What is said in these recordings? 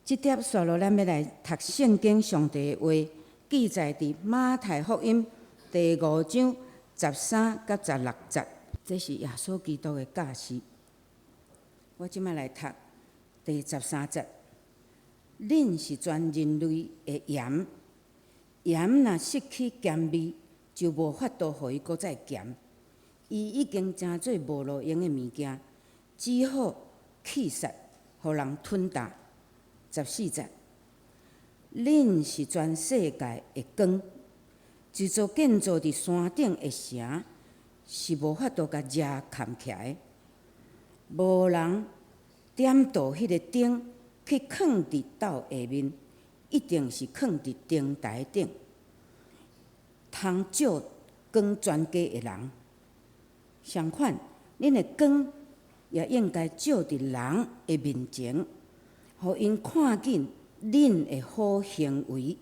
即碟刷落，咱要来读圣经上帝的话，记载伫马太福音第5章13到16节，这是耶稣基督的教示。我即摆来读第13节：恁是全人类的盐，盐若失去咸味，就无法度互伊搁再咸。伊已经成做无路用的物件，只好气杀，互人吞啖。14节，恁是全世界的光，一座建造伫山顶的城，是无法度甲热藏起来。无人点到迄个灯去放伫斗下面，一定是放伫灯台顶，通照光全家的人。相反，恁的光也应该照伫人的面前。互因看见恁的好行为，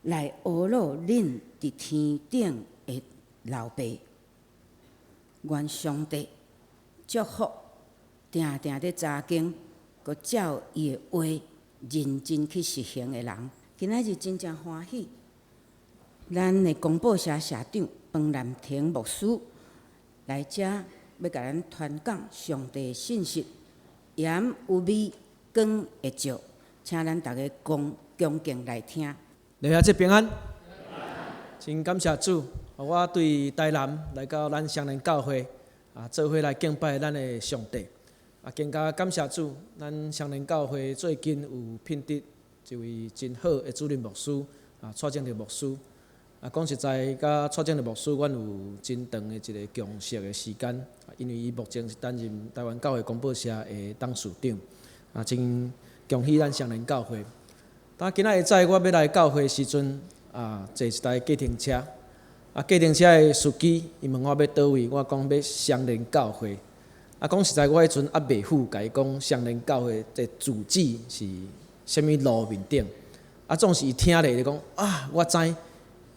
来学乐恁伫天顶的老爸。愿上帝祝福定定咧查经，佮照伊的话认真去实行的人。今仔日真正欢喜，咱的公报社社长彭南亭牧师来遮，要甲咱传讲上帝的信息，盐有味。光会照，请咱大家恭敬来听。大家平安，真感谢主，互我对台南来到咱双连教会做伙来敬拜咱的上帝。更加感谢主，咱双连教会最近有聘得一位真好的主任牧师蔡正立牧师。讲实在，甲蔡正立牧师，阮有真长的一个共识的时间，因为伊目前是担任台湾教会公报社的董事长。真恭喜咱双连教会。当今仔日早，我要来教会的时阵，坐一台计程车。计程车的司机伊问我要倒位，我讲要双连教会。讲实在，我迄阵未赴，甲伊讲双连教会的主旨是啥物路面顶。总是伊听咧讲我知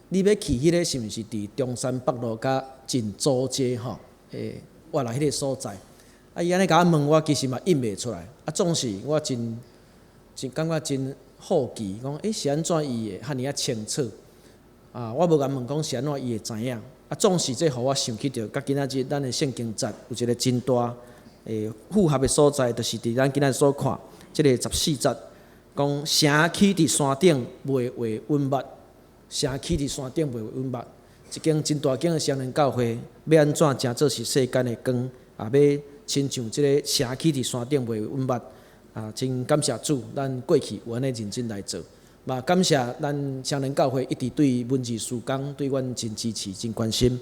你要去迄个是毋是伫中山北路甲真租街吼？我来迄个所在。伊安尼甲我问我，其实嘛应袂出来。总是我真感觉真好奇，讲是安怎伊会遐尔清楚？我无甲问讲是安怎伊会知影？总是这互我想起着，甲今仔日咱的圣经节有一个真大符合的所在，就是伫咱今仔日所看即个14节，讲城起伫山顶袂为稳密，城起伫山顶袂为稳密。一间真大间的双连教会，要安怎诚做是世间的光？要亲像即个城起伫山顶袂稳密，真感谢主，咱过去有安尼认真来做，嘛感谢咱双连教会一直对文字事工对阮真支持、真关心。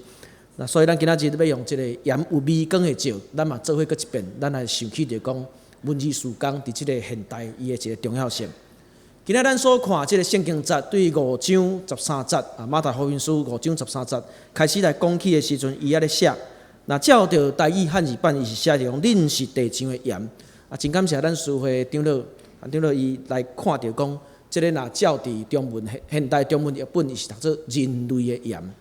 所以咱今仔日要用即个盐有味光的照，咱嘛做伙过一遍，咱来想起着讲文字事工伫即个现代伊的一个重要性。今仔咱所看即个圣经节对5章13节马太福音书5章13节开始来讲起的时阵，伊咧写。照着台语汉字版，伊是写着讲恁是地上的盐。真感谢咱师会长老伊来看着讲，即个若照伫中文现代中文译本，伊是读做人类的盐。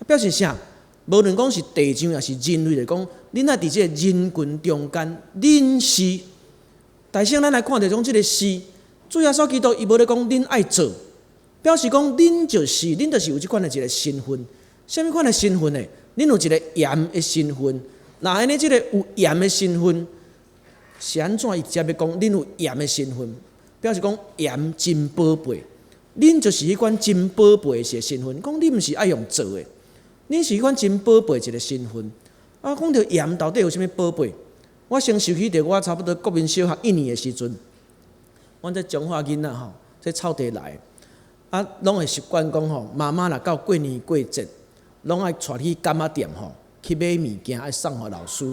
表示啥？无论讲是地上也是人类来讲，恁爱伫即个人群中间，恁是。大圣咱来看着讲即个是，主耶稣基督伊无咧讲恁爱做，表示讲恁就是有即款的一个身份。啥物款的身份呢？恁有一个盐的身份，那安尼即个有盐的身份，是安怎？伊直接要讲恁有盐的身份，表示讲盐真宝贝，恁就是迄款真宝贝的身份。讲你毋是爱用做的，恁是迄款真宝贝一个身份。讲到盐到底有啥物宝贝？我先想起着我差不多国民小学1年的时阵，阮这中华囡仔吼，这臭地来，拢会习惯讲吼，妈妈若到过年过节。拢爱带去柑仔店吼，去买物件，爱送互老师，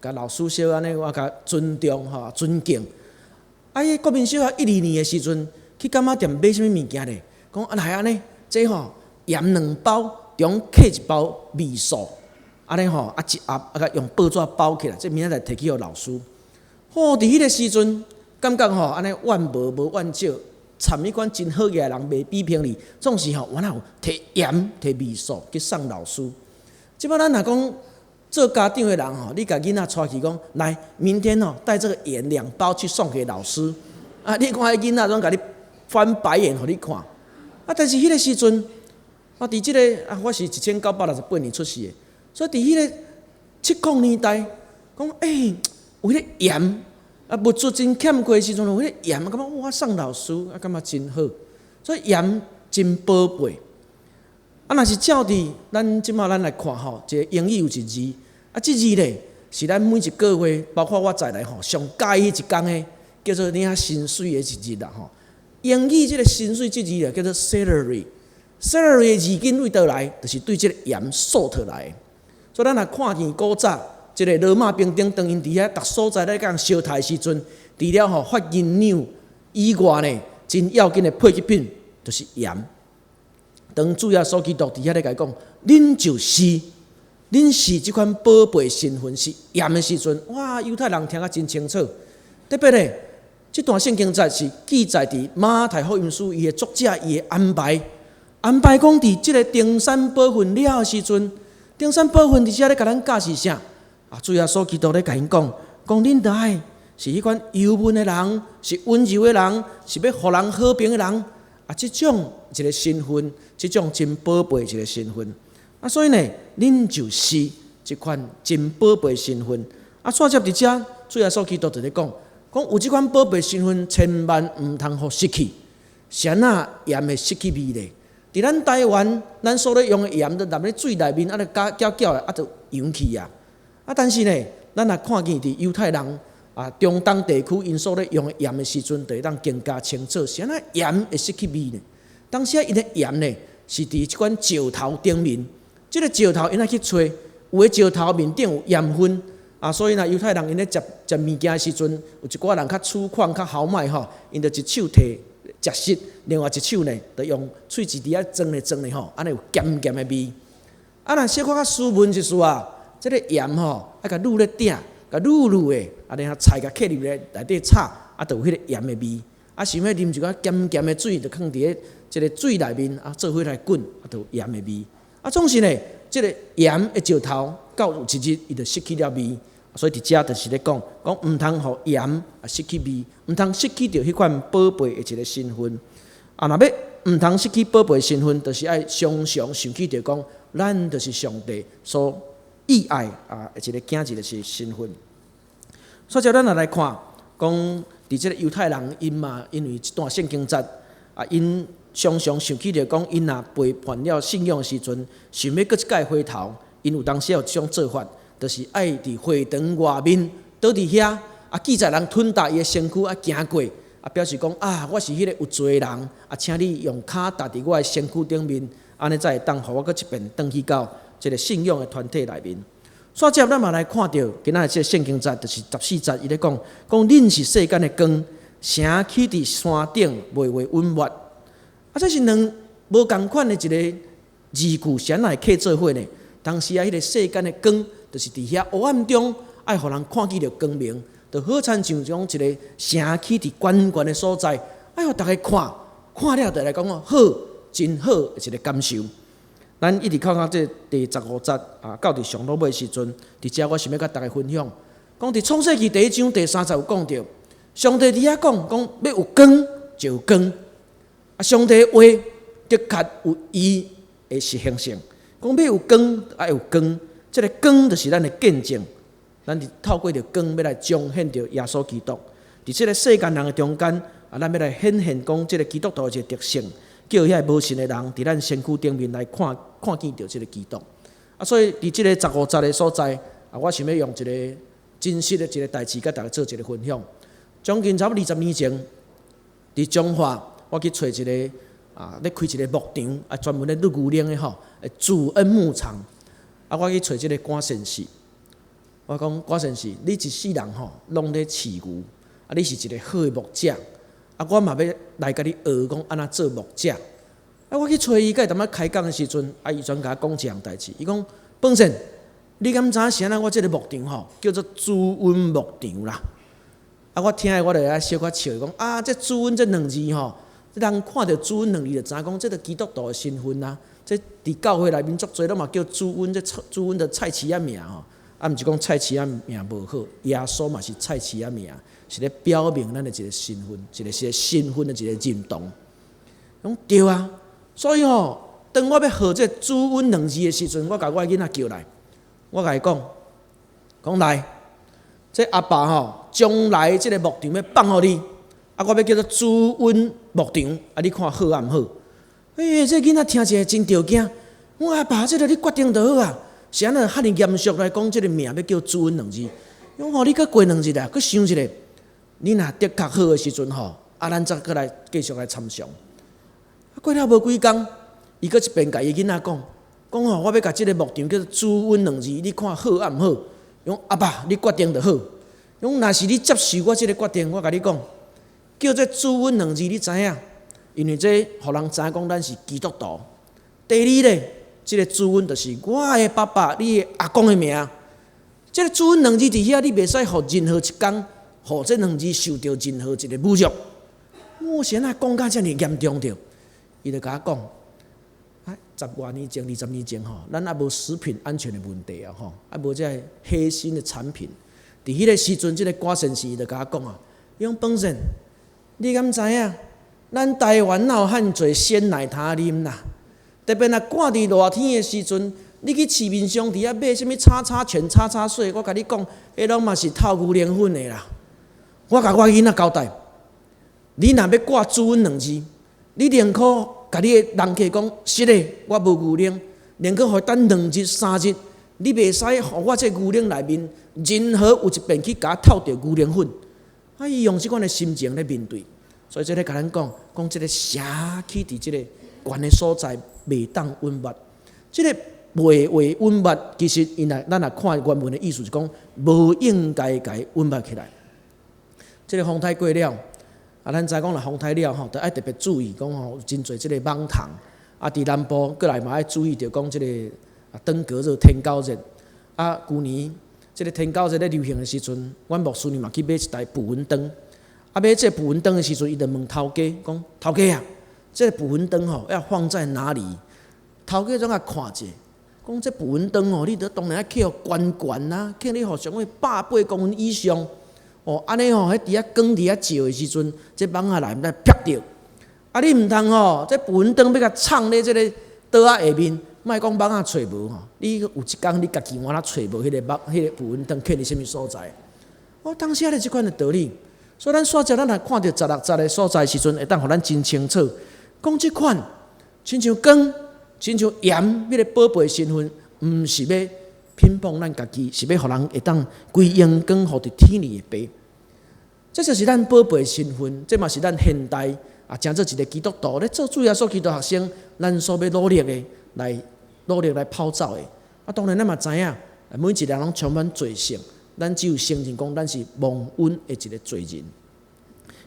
甲老师小安尼，我甲尊重吼，尊敬。迄国民小学1、2年的时阵，去柑仔店买啥物物件咧？讲来安尼，这吼盐2包，中刻1包味素，安尼吼一盒甲用报纸包起来，这明仔载摕去互老师。伫迄个时阵，感觉吼安尼怨无怨少。参迄款真好嘅人袂批评你，总是吼，原来有摕盐、摕味素去送老师。即摆咱若讲做家长的人吼，你甲囡仔带去讲，来，明天吼带这个盐2包去送给老师。啊，你看迄囡仔拢甲你翻白眼，互你看。啊，但是迄个时阵，啊，伫即个啊，我是1968年出世的，所以伫迄个70年代，讲有迄个盐啊，物质真欠缺的时阵，有迄个盐，感觉哇，送老师啊，感觉真好。所以盐真宝贝。啊，若是照伫咱即马咱来看吼，一个英语有一字，啊，即字咧是咱每一个月，包括我在内吼，上介意一工诶，叫做领薪水诶一日啦吼。英语即个薪水即字咧叫做 salary。salary 的字根对倒来，就是对即个盐 salt 来的。所以咱若看见古早即个罗马兵丁当因伫遐逐所在咧讲烧台时阵，除了吼发银两以外呢，真要紧的配给品就是盐。当主耶稣基督伫遐咧甲伊讲，恁是即款宝贝身份是盐的时阵，哇！犹太人听啊真清楚。特别咧，即段圣经节是记载伫马太福音书伊的作者伊的安排讲伫即个登山宝训了的时阵，登山宝训伫遮咧甲咱教是啥？啊，主耶稣基督咧甲因讲恁着爱是迄款柔润的人，是温柔的人，是要互人和平的人。啊，即种一个身份，即种真宝贝一个身份。啊，所以呢，恁就是一款真宝贝身份。啊，煞接伫遮，主耶稣基督就咧讲有即款宝贝身份，千万毋通互失去。啥啊盐会失去味咧？伫咱台湾，咱所咧用的盐，都淋咧水内面，啊，就搅啊，就溶去啊。啊，但是呢，咱若看见伫犹太人啊，中东地区因所咧用的盐的时阵，就会当更加清楚。啥啊盐会失去味呢？当时因的盐呢，是伫即款石头顶面。即个石头因爱去找，有的石头面顶有盐分啊，所以呢，犹太人因咧食物件的时阵，有一寡人较粗犷、较豪迈吼，因着一手摕食食，另外一手呢，就用喙齿伫遐装咧吼，安尼有咸咸的味。啊，若小可较斯文一丝啊，即个盐吼，爱甲卤咧鼎，甲卤的，啊，然后菜甲刻入咧内底炒，啊，就有迄个盐的味。啊，想要啉一寡咸咸的水，就放伫咧即个水内面啊，做伙来滚，啊，就有盐的味。啊，总是呢，即个盐的石头到有一日，伊就失去了味。所以伫遮就是咧讲毋通互盐啊失去味，毋通失去着迄款宝贝的一个身份。啊，若要毋通失去宝贝的身份，就是爱常常想起着讲，咱就是上帝所意爱啊一个囝子的身份。所以，咱来看，讲伫即个犹太人因嘛，因为即段圣经节啊，因常常想起着讲，因若背叛了信仰的时阵，想要搁一摆回头，因有当时有即种做法，就是爱伫会堂外面倒伫遐啊，记载人吞踏伊的身躯啊，行过啊，表示讲啊，我是迄个有罪的人啊，请你用骹踏伫我的身躯顶面，安尼才会当互我搁一遍转去到即个信仰的团体内面。所以，咱嘛来看到今仔日即个圣经节，就是14节，伊咧讲恁是世间的光，城起伫山顶，蔚为温热。啊，这是两无共款的一个字句，谁来刻做伙呢？当时啊，迄个世间的光，就是伫遐黑暗中，爱互人看见着光明，就好亲像种一个城起伫悬悬的所在，爱互大家看了就来讲好，真好的一个感受。咱一直看到这第15节啊，到伫上落尾时阵，伫遮我想要甲大家分享，讲伫创世纪第1章第30有讲到，上帝伫遐讲要有光就有光。啊，上帝的话的确有伊的实行性，讲要有光，爱有光，这个光就是咱的见证，咱是透过着光要来彰显着耶稣基督，伫这个世间人的中间啊，咱要来显现讲这个基督徒的一个特性，叫遐无信的人伫咱身躯顶面来看见着这个基督。啊，所以伫这个15节的所在啊，我想要用一个真实的一个代志，甲大家做一个分享。将近差不多20年前，伫中华。我去找一个咧开一个牧场，专门咧录牛奶的吼，主恩牧场。啊，我去找即个关先生，我讲关先生，你一世人吼，拢咧饲牛，啊，你是一个好的牧者，啊，我嘛要来甲你学讲安怎做牧者。啊，我去找伊，甲伊踮开讲的时阵，啊，伊专甲我讲一样代志，伊讲，本身你敢知是安怎？我即个牧场吼，叫做主恩牧场啦。啊，我听的我就爱小可笑，讲啊，这主恩这两字吼。人看到主恩两字就知影讲，这个基督徒的身份啊。这伫教会内面足侪，拢嘛叫主恩，这主恩的菜市仔名吼。啊，啊，毋是讲菜市仔命无好，耶稣嘛是菜市仔命，是咧表明咱的一个身份，一个身份的一个认同。讲对啊，所以当我要学这主阮2字的时阵，我甲我的囡仔叫来，我甲伊讲来，这阿爸将来这个牧场要放互你，啊，我要叫做主阮牧场，啊，你看好啊毋好？这囡仔听起来真着惊。我阿爸，这个你决定就好啊。是安尼遐尼严肃来讲，这个名要叫主阮2字。我你搁过2日啊，搁想一下，你若的确好的时阵咱再搁来继续来参详。过了无几工，伊搁一遍甲伊囡仔讲，我要甲这个牧场叫做主阮2字，你看好啊毋好？阿爸，你决定就好。若是你接受我这个决定，我甲你讲，叫做主阮2字，你知影？因为这互人知影讲咱是基督徒。第二咧。这个主阮就是我的爸爸，你的阿公的名。这个主阮2字伫遐，你袂使互任何一工，互这2字受到任何一个侮辱。我是安怎讲甲遮尔严重着？伊就甲我讲，10多年前、20年前咱也无食品安全的问题啊也无这黑心的产品。伫迄个时阵，这个郭先生就甲我讲伊讲本身，你敢知影？咱台湾哪有遐济鲜奶茶啉啦？特别若赶伫热天的时阵，你去市面上伫遐买什物叉叉泉、叉叉水，我甲你讲，迄拢嘛是透牛奶粉的啦。我甲我囡仔交代，你若要挂主阮2字，你宁可甲你的人客讲，是的，我无牛奶，宁可互等2日、3日，你袂使互我这牛奶内面任何有一便去甲我透着牛奶粉。伊用即款的心情咧面对，所以这咧甲咱讲这个社区伫即个悬的所在。袂当温密，即个袂温密，其实咱若看原文的意思是讲，无应该甲伊温密起来。即个风台过了，咱知讲若风台了就爱特别注意，讲有真侪即个网虫，伫南部过来嘛爱注意着讲即个登革热、天高热。旧年即个天高热咧流行的时阵，阮牧师嘛去买一台捕蚊灯，买这捕蚊灯的时阵，伊就问头家讲：头家啊！这个捕蚊灯要放在哪里？头家总要看者，讲这捕蚊灯你得当然要去悬悬啊，去你上尾180公分以上安尼迄伫遐光伫遐照的时阵，这网仔内面拍着。你毋通这捕蚊灯要甲藏咧这个桌仔下面，莫讲网仔找无你有一工你家己换找无迄个捕蚊灯，去伫什物所在？当时咧即款的道理，所以咱煞只咱若看到16节的所在时阵，会当互咱真清楚。讲即款，亲像光，亲像盐，要来宝贝身份，毋是要偏帮咱家己，是要互人会当归阳光，互伫天里的白。这就是咱宝贝身份，这嘛是咱现代诚做一个基督徒咧做主要所基督学生，咱所要努力来跑走的。当然咱嘛知影，每一个人拢充满罪性，咱只有承认讲咱是蒙恩的一个罪人。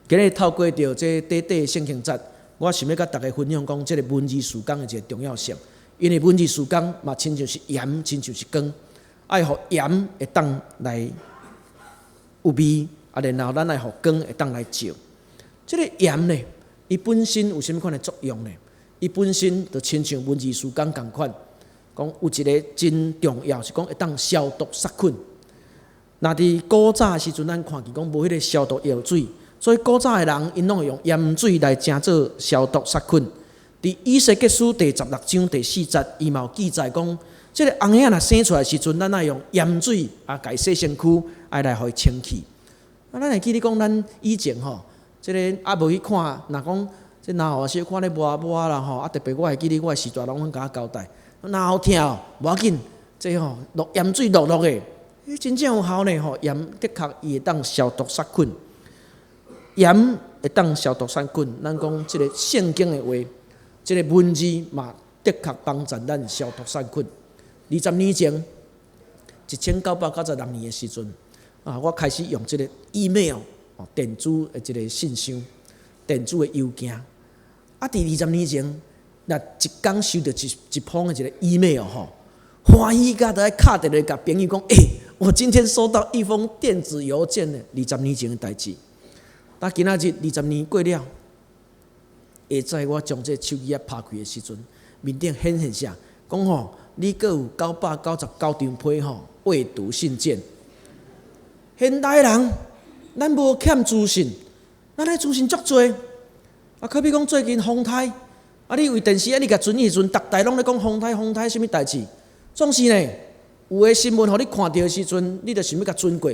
今日透过着这短短的圣经节。我想要甲大家分享讲，这个文字事工的一个重要性，因为文字事工嘛，亲像是盐，亲像是光，爱互盐会当来有味，然后咱爱互光会当来照。这个盐呢，伊本身有啥物款的作用呢？伊本身就亲像文字事工共款，讲有一个真重要是讲会当消毒杀菌。那伫古早时阵，咱看见讲无迄个消毒药水。所以古早的人，因拢会用盐水来正做消毒杀菌。伫以西结书第16章第4节，伊嘛有记载讲，这个红仔若生出来时阵，咱爱用盐水甲伊洗身躯，爱来互伊清气。咱会记得讲，咱以前这个无去看，若讲这哪后小看咧摸啦特别我会记得我的时代拢甲我交代，哪好听无要紧，这落盐水落的，真正有效呢盐的确伊会当消毒杀菌。盐会当消毒杀菌，咱讲即个圣经的话，即个文字嘛，的确帮助咱消毒杀菌。20年前，1996年的时阵，我开始用即个 email 电子的即个信箱、电子的邮件。伫20年前，若一工收到一封的一个 email 欢喜甲在敲电话甲朋友讲，我今天收到一封电子邮件呢。20年前的代志。今仔日20年过了，下载我将这手机拍开的时阵，面顶显现啥？讲吼，你阁有999张批吼未读信件。现代人，咱无欠资讯，咱咧资讯足多。啊，可比讲最近风台，啊，你为电视你甲转去时阵，逐台拢咧讲风台什物代志。总是呢，有诶新闻，互你看到诶时阵，你就想要甲转过。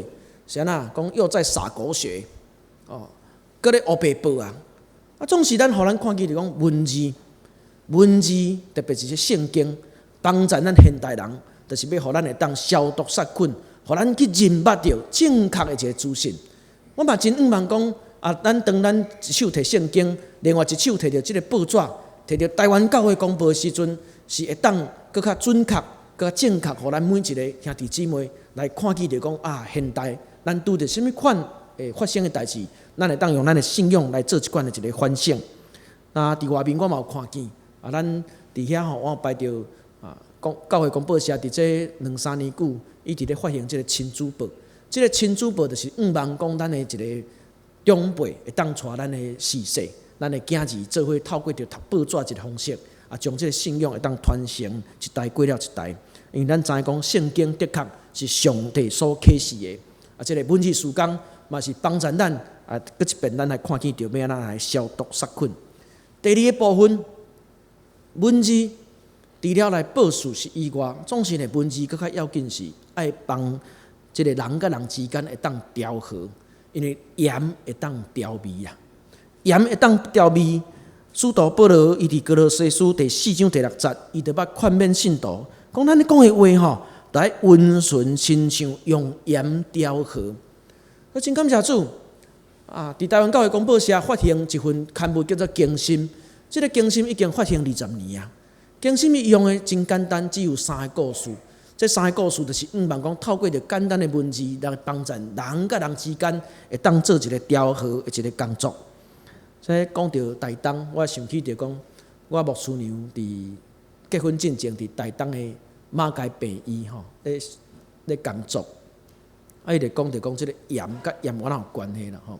是安那讲又在撒狗血，哦，搁咧黑白报啊。啊，总是咱互咱看见就讲文字，特别是这圣经，帮助咱现代人，就是要互咱会当消毒杀菌，互咱去认捌着正确的一个资讯。我嘛真毋茫讲啊，咱当咱一手摕圣经，另外一手摕着即个报纸，摕着台湾教会公布的时阵，是会当搁较准确、搁较正确，互咱每一个兄弟姊妹来看见着讲啊，现代咱拄着什物款会发生的代志，咱会当用咱的信仰来做一款的一个反省。那伫外面我嘛有看见啊，咱伫遐吼，我有排着啊，教会公报社伫这2-3年久，伊伫咧发行即个亲子报。即个亲子报就是毋茫讲咱的一个长辈会当带咱的逝世，咱的囝儿做伙透过着读报纸一个方式，啊，将即个信仰会当传承一代过了一代。因为咱知影讲圣经的确是上帝所启示的，啊，即个文字事工嘛是帮助咱啊，搁一遍咱来看见着要安怎来消毒杀菌。第二个部分，文字除了来报事实以外，总是呢文字搁较要紧是爱帮即个人甲人之间会当调和，因为盐会当调味啊，盐会当调味。使徒保罗伊伫哥罗西书第4章第6节，伊就捌劝勉信徒，讲咱咧讲的话吼，就爱温顺亲像，用盐调和。我真感谢主啊！伫台湾教会公报社发行一份刊物，叫做《经心》。这个《经心》已经发行20年啊。《经心》伊用的真简单，只有3个故事。这3个故事就是毋茫讲透过着简单的文字来帮助人甲人之间会当做一个调和的一个工作。所以讲到台东，我想起着讲，我牧师娘伫结婚进前伫台东的马街病医吼，咧工作。啊，伊就讲着讲即个盐甲盐丸有关系啦吼。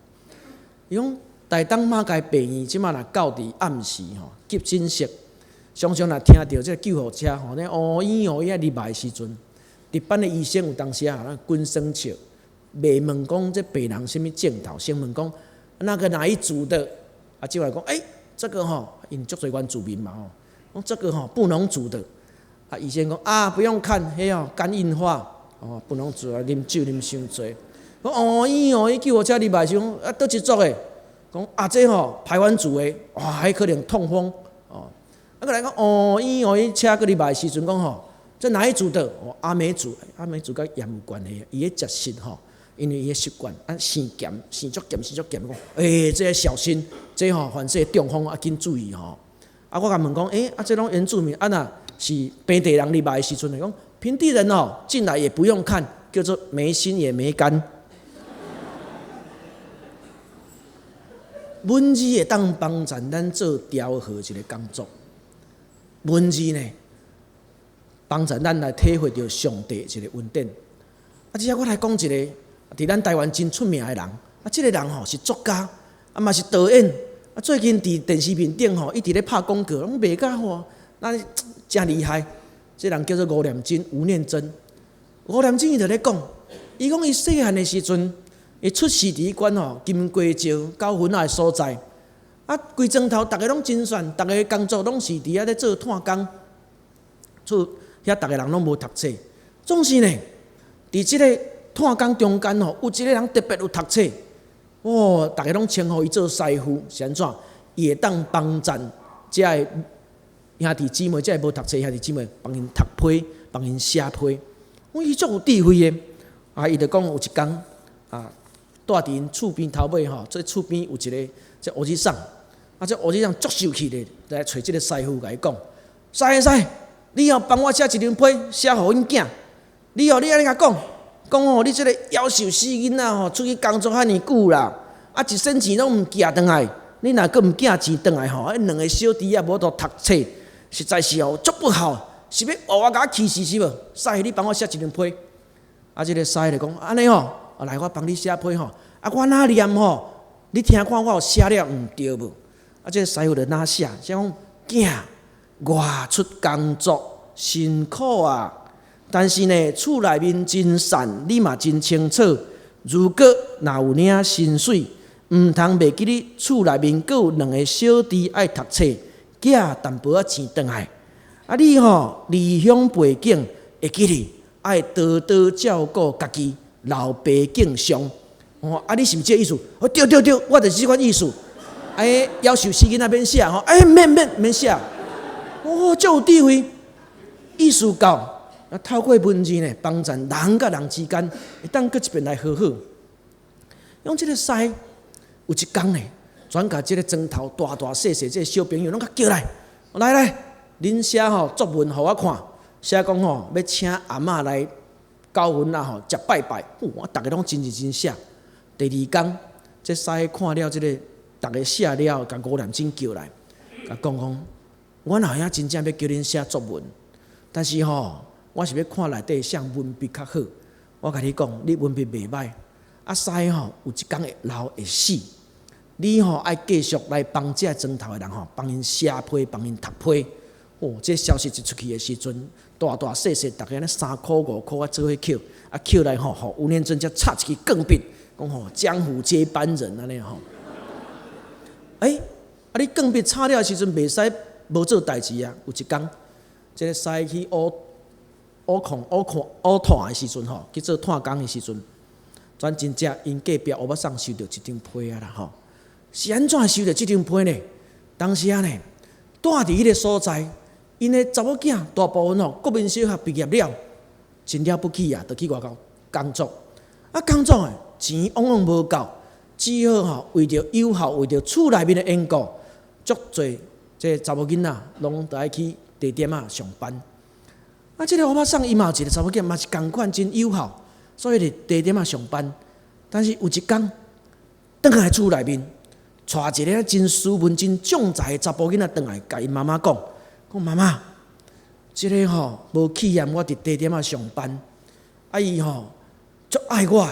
伊讲台东马街病院即马若到伫暗时吼急诊室，常常若听到即个救护车吼咧哦咦哦咦入来的时阵，值班的医生有当时啊滚生笑，袂问讲这病人什么症头，先问讲那个哪一组的啊，就来讲这个吼因足侪原住民嘛吼，讲这个吼布农族的啊，医生讲啊不用看，迄哦肝硬化。哦，不能做啊！啉酒啉伤侪。讲哦，伊救护车入来时讲啊，倒一组诶。讲啊，这吼排湾族诶，哇，还可能痛风哦。啊，过来讲哦，伊车过入来时阵讲吼，这哪一组的？哦，阿美族，阿美族甲盐有关系。伊咧食食吼，因为伊诶习惯啊，生咸，生足咸，生足咸。讲这个小心，这吼凡是中风啊，紧注意吼。啊，我甲问讲，啊，这种原住民啊，若是本地人入来时阵，讲。平地人哦，进来也不用看，叫做没心也没肝。文字会当帮助咱做调和一个工作。文字呢，帮助咱来体会到上帝一个恩典。啊，只我来讲一个，伫咱台湾真出名的人。啊，这个人吼是作家，啊嘛是导演。啊，最近伫电视面顶吼，一直咧拍广告，拢卖甲吼，那真厉害。这人叫做吴念真，吴念真。吴念真伊就咧讲，伊讲伊细汉的时阵，伊出世伫迄吼金瓜石高云仔的所在。啊，规庄头逐个拢真选，逐个工作拢是伫遐咧做炭工，厝遐逐个人拢无读册。总是呢，伫即个炭工中间吼，有一个人特别有读册。哦，逐个拢称呼伊做师傅，是安怎？伊会当帮助遮个。兄弟姊妹，即个无读册兄弟姊妹，帮因读批，帮因写批。我伊足有智慧的，啊，伊就讲有一天啊，住伫因厝边头尾吼，这厝边有一个这乌子桑，啊，这乌子桑足受气的，来找即个师傅甲伊讲，师，你帮我写一张批，写互阮囝。你安尼甲讲哦，你即个夭寿死囡仔吼，出去工作遐尼久啦，啊，一身钱拢毋寄转来，你若阁毋寄钱转来吼，两个小弟仔无都读册。实在是哦，足不好，是要我甲气死是无？师，你帮我写一张批。啊，这个师就讲安尼吼，来我帮你写批吼。啊，我哪念吼？你听看我有写了毋对无？啊，这个师傅就哪写？讲囝外出工作辛苦啊！但是呢，厝内面真善，你嘛真清楚。如果若有领薪水，毋通袂记你厝内面阁有2个小弟爱读册，寄淡薄仔钱转来。啊，你离乡背井，会记哩爱多多照顾家己，老爸敬上。啊，你是毋是这意思？对，我就是这款意思。要求死囡仔免写免写。足有智慧，意思到。透过文字呢，帮助人甲人之间会当搁一遍来和好。用这个师有一天呢，专甲这个庄头大细这个小朋友拢甲叫来，来，恁写作文互我看，写讲要请阿嬷来教训啦食拜拜。大家拢真认真写。第2天，这师看了这个大家写了，甲吴念真叫来，甲讲，我后影真正要叫恁写作文，但是我是要看内底啥文笔较好。我甲你讲，你文笔袂歹，师有一天会老会死。你爱继续来帮这庄头的人帮因写批，帮因读批。这消息一出去的时阵，大细，大家3块5块做伙捡，捡来吴念真才插一支钢笔，讲江湖接班人安尼你钢笔插了的时阵，袂使无做代志啊。有一天，这个师去乌炭的时阵去做炭工的时阵，转真正因隔壁乌巴桑收到一张批啊啦是安怎收到这张批呢？当时呢，住伫迄个所在，因的查某囝大部分国民小学毕业了，真了不起啊，就去外口工作。工作的钱往往无够，只好为着有效，为着厝内面的缘故，足侪这查某囡仔拢得爱去地点上班。这个乌巴桑伊嘛有一个查某囝，嘛是同款真有效，所以伫地点上班。但是有一天，转来厝内面，带一个真斯文、真重才的查甫囡仔转来，甲伊妈妈讲妈妈，这个无气验我伫地点上班，伊足爱我，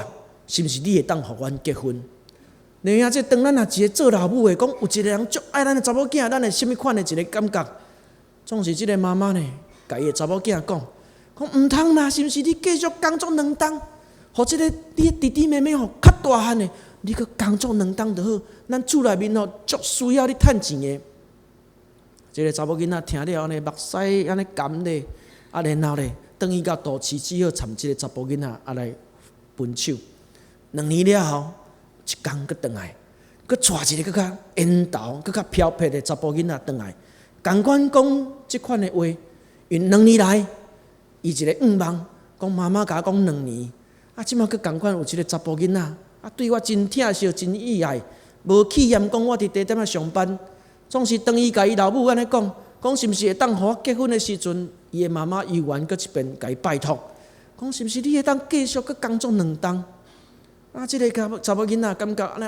是毋是你会当互阮结婚？然后这当咱一个做老母的讲，有一个人足爱咱的查某囝，咱会什么款的一个感觉？总是这个妈妈呢，甲伊的查某囝讲毋通啦，是毋是你继续工作2冬，互这个你的弟弟妹妹较大汉的，你去工作2冬就好。咱厝内面足需要你趁钱的。这个查某囡仔听了安尼，目屎安尼干咧，然后咧，转去到都市，只好参这个查甫囡仔来分手。2年了后，一天佫转来，佫带一个佫较缘投、佫较漂泊的查甫囡仔转来，同款讲即款的话，因2年来，伊一个愿望，讲妈妈甲我讲2年，即马佫同款有一个查甫囡仔，对我真疼惜、真意爱，无气验讲我伫地点上班，总是当伊甲伊老母安尼讲是毋是会当互我结婚的时阵，伊的妈妈依然佫一遍甲伊拜托，讲是毋是你会当继续佫工作2冬？即个查某囡仔感觉安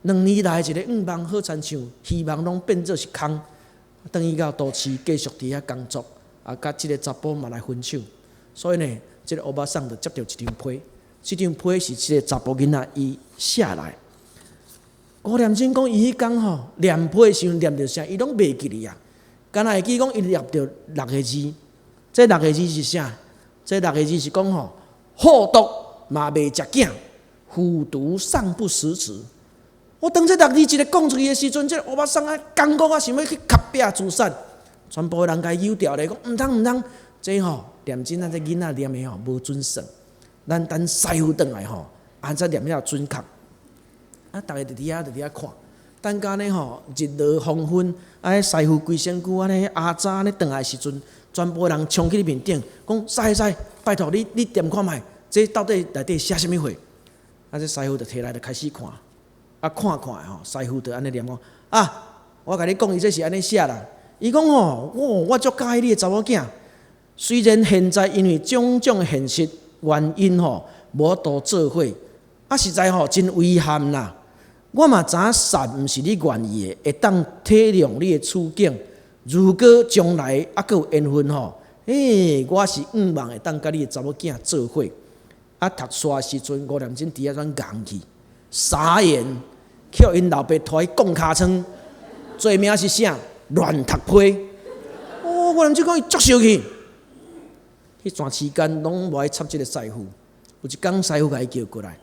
尼2年来一个愿望好亲像希望拢变做是空，等伊到都市继续伫遐工作，甲即个查甫嘛来分手。所以呢，即个乌巴桑就接到一张批，这张批是即个查甫囡仔伊写来。吴念真讲伊迄天念批的时阵念着啥，伊拢袂记哩啊。敢若会记讲伊念着6个字，这6个字是啥？这6个字是讲好毒嘛袂食囝，虎毒尚不食子。我当这6字一个讲出去的时阵，这乌巴桑感觉想要去磕壁自杀，全部人甲伊扭掉咧，讲毋通，这念真这囡仔念的无准算。咱等师傅转来安怎念了准确。大家伫遐看，等甲呢日落黄昏，师傅规身躯安尼早安尼转来时阵，全部人冲去你面顶，讲师，拜托你念看卖，这到底内底写啥物货？这师傅就摕来就开始看，看师傅就安尼念讲我甲你讲，伊这是安尼写啦。伊讲我足喜你的查某囝，虽然现在因为种种现实原因无多做伙，实在真遗憾啦。我嘛知影杀毋是你愿意的，会当体谅你的处境。如果将来阁有缘分我是愿望会当甲你的查某囝做伙。读书的时阵，吴念真伫遐转硬去，傻眼，叫因老爸拖去讲尻川，罪名是啥？乱读批。我我人就讲伊足生气。迄段期间拢无爱插即个师傅，有一工师傅甲伊叫过来，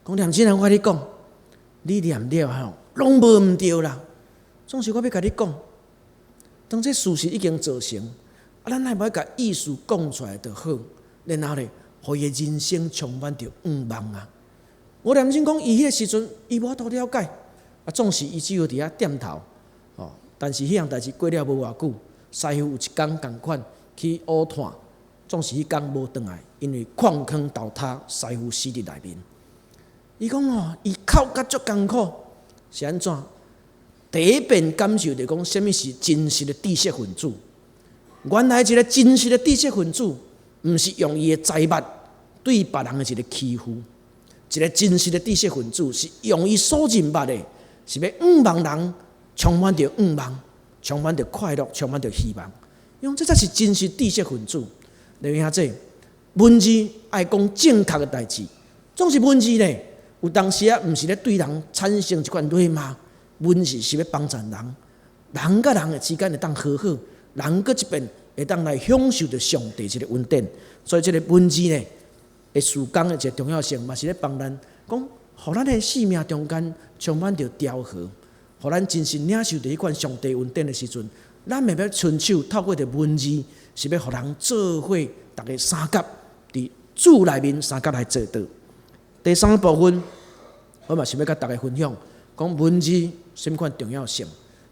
讲念真啊，我甲你讲，你念了吼，拢无毋对啦。总是我要甲你讲，当这事实已经造成，咱还无爱甲意思讲出来就好，然后咧，互伊的人生充满着愿望啊。我念真讲，伊迄个时阵，伊无法度了解，总是伊只有伫遐点头。但是迄样代志过了无偌久，师傅有一工共款去乌炭。总是迄天无转来，因为矿坑倒塌，师傅死伫内面。伊讲伊哭甲足艰苦，是安怎？第一遍感受着讲，什么是真实的知识分子？原来一个真实的知识分子，毋是用伊的财物对别人的一个欺负。一个真实的知识分子，是用伊所认捌的，是要望人充满着愿望，充满着快乐，充满着希望。用这才是真实知识分子。你兄弟，文字爱讲正确的代志，总是文字呢。有当时毋是咧对人产生一款谩骂，文字是要帮助人，人甲人之间会当和好，人搁一边会当来享受着上帝一个恩典。所以，这个文字呢，的事工的一个重要性，嘛是咧帮咱讲，互咱的生命中间充满着调和，互咱真心领受着迄款上帝恩典的时阵，咱会要伸手透过着文字。是要互人做伙，大家三甲伫主内面三甲来做到。第三部分，我嘛是要甲大家分享，讲文字什么款重要性。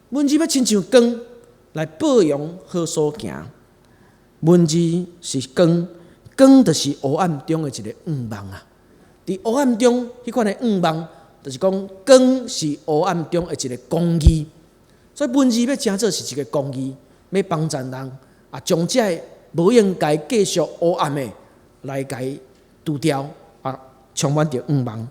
文字要亲像光来保养好所行。文字是光，光就是黑暗中的一个愿望啊。伫黑暗中，迄款的愿望，就是讲光是黑暗中的一个公义。所以文字要真做是一个公义，要帮助人。将这无应该继续黑暗的来甲除掉，充满着愿望。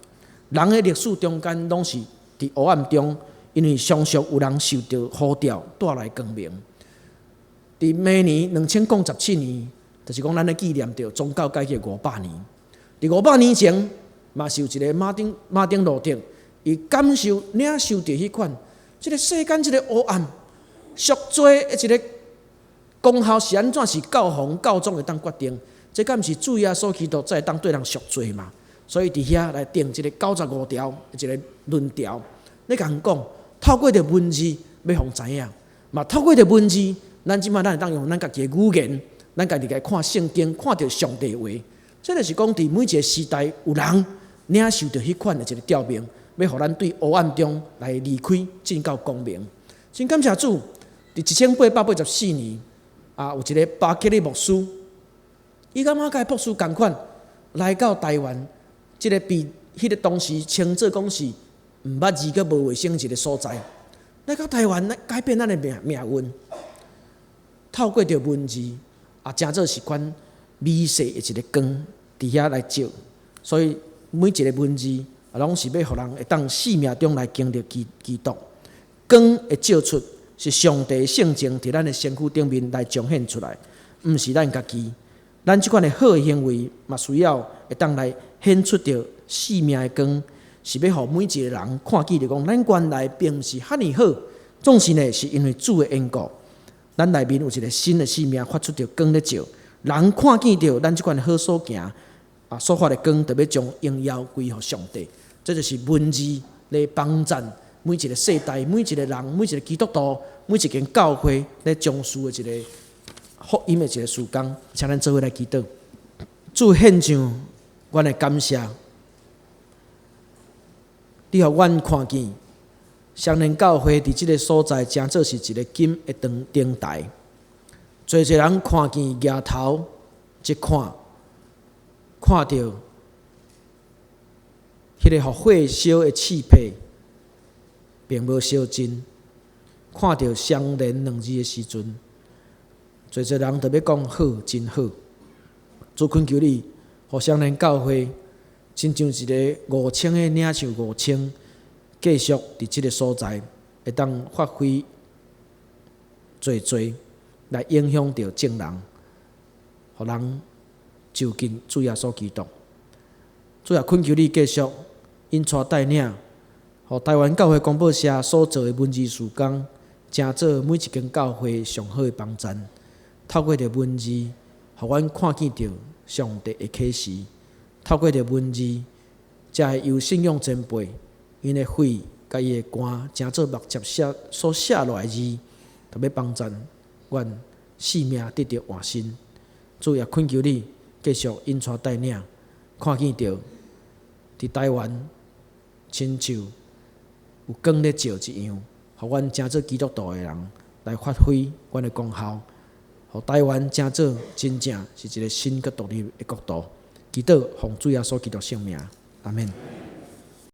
人的历史中间拢是伫黑暗中，因为常常有人受到呼召带来光明。伫明年2017年，就是讲咱咧纪念着宗教改革500年。伫500年前，嘛是有一个马丁路德，伊感受领受着迄款，即个世间即个黑暗，赎罪的一个。功效是安怎？是教皇、教宗会当决定，这敢毋是主耶稣基督才会当对人赎罪嘛？所以伫遐来定一个95条一个论调，你甲人讲，透过着文字要互知影，嘛透过着文字，咱即摆咱会当用咱家己的语言，咱家己来看圣经，看着上帝话，这就是讲伫每一个时代有人领受着迄款的一个调明，要互咱对黑暗中来离开，进到光明。真感谢主，伫1884年。有一个巴克利牧师，伊感觉甲牧师同款来到台湾，即个比迄个当时称作讲是毋捌字佮无卫生一个所在，来到台湾，改变咱的命运。透过着文字，真做是款美色的一个光伫遐来照，所以每一个文字拢是要互人会当生命中来经历基督，光会照出。是上帝的圣情伫咱的身躯顶面来彰显出来，毋是咱家己。咱即款的好的行为，嘛需要会当来显出着生命的光，是要互每一个人看见着讲，咱原来并毋是遐尼好，总是呢是因为主的缘故，咱内面有一个新的生命发出着光咧照，人看见着咱即款的好所行，所发的光，特别将荣耀归互上帝。这就是文字来帮助。每一个世代，每一个人，每一个基督徒，每一间教会，咧将士的一个福音的一个事工，请咱做伙来祈祷。主献上，阮的感谢，你互阮看见，双连教会伫即个所在，真做是一个金的灯台。侪侪人看见抬头一看，看到迄个互火烧的气配。并无烧真，看到相连2字的时阵，侪侪人特别讲好，真好。主恳求你，互相连教会，亲像一个5000的领袖5000，继续伫即个所在，会当发挥侪来影响到众人，互人就近主耶稣基督。主也恳求你继续引带带领。互台湾教会广播社所做的文字事工，真做每一间教会上好的帮衬。透过着文字，互阮看见着上帝的启示；透过着文字，才会由信仰前辈因的血甲伊的肝，成做目接所写落来的字，特要帮助阮性命得到换新。主也恳求你继续引带带领，看见着伫台湾亲像有光咧照一样，互阮成做基督徒的人来发挥阮的功效，互台湾成做真正是一个新佮独立的国度。祈祷奉主耶稣基督圣名，阿免。